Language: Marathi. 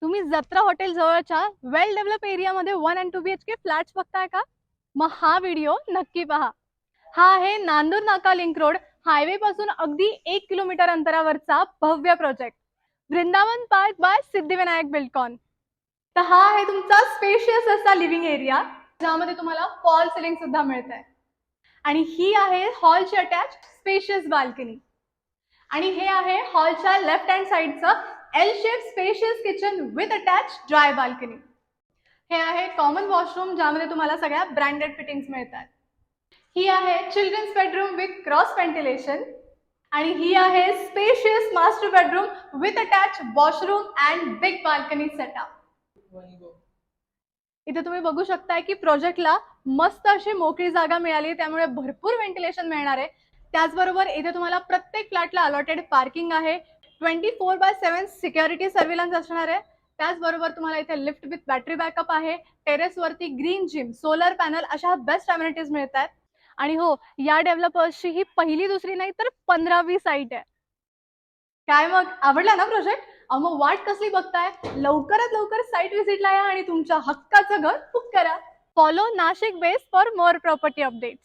तुम्ही जत्रा हॉटेल जवळच्या वेल डेव्हलप एरियामध्ये 1 and 2 BHK फ्लॅट्स बघताय का? मग हा व्हिडिओ नक्की पहा. हा आहे नांदूर नाका लिंक रोड हायवे पासून अगदी 1 किलोमीटर अंतरावरचा भव्य project Vrindavan park by Siddhivinayak Buildcon. तर हा आहे तुमचा स्पेशियस असा लिव्हिंग एरिया, ज्यामध्ये तुम्हाला फॉल सिलिंग सुद्धा मिळत आहे. आणि ही आहे हॉलची अटॅच स्पेशियस बाल्कनी. आणि हे आहे हॉलच्या लेफ्ट हँड साइडचं L shape spacious kitchen with attach dry balcony. हे आहे कॉमन वॉशरूम, ज्यामध्ये तुम्हाला सगळ्या ब्रँडेड फिटिंग्स मिळतात. ही आहे children's bedroom with cross ventilation. आणि ही आहे spacious master bedroom with attach washroom and big balcony setup. इथे तुम्ही बघू शकताय की प्रोजेक्टला मस्त अशी मोकळी जागा मिळाली, त्यामुळे भरपूर व्हेंटिलेशन मिळणार आहे. त्याचबरोबर इथे तुम्हाला प्रत्येक फ्लॅटला अलॉटेड पार्किंग आहे. 24/7 सिक्युरिटी सर्व्हिलन्स असणार आहे. त्याचबरोबर तुम्हाला इथे लिफ्ट विथ बॅटरी बॅकअप आहे. टेरेसवरती ग्रीन जिम, सोलर पॅनल अशा बेस्ट अम्युनिटीज मिळतात. आणि हो, या डेव्हलपर्सची ही पहिली दुसरी नाही तर 15वी साईट आहे. काय मग, आवडला ना प्रोजेक्ट? मग वाट कसली बघताय? लवकरात लवकर साईट व्हिजिटला या आणि तुमच्या हक्काचं घर बुक करा. Follow Nashik base for more property updates.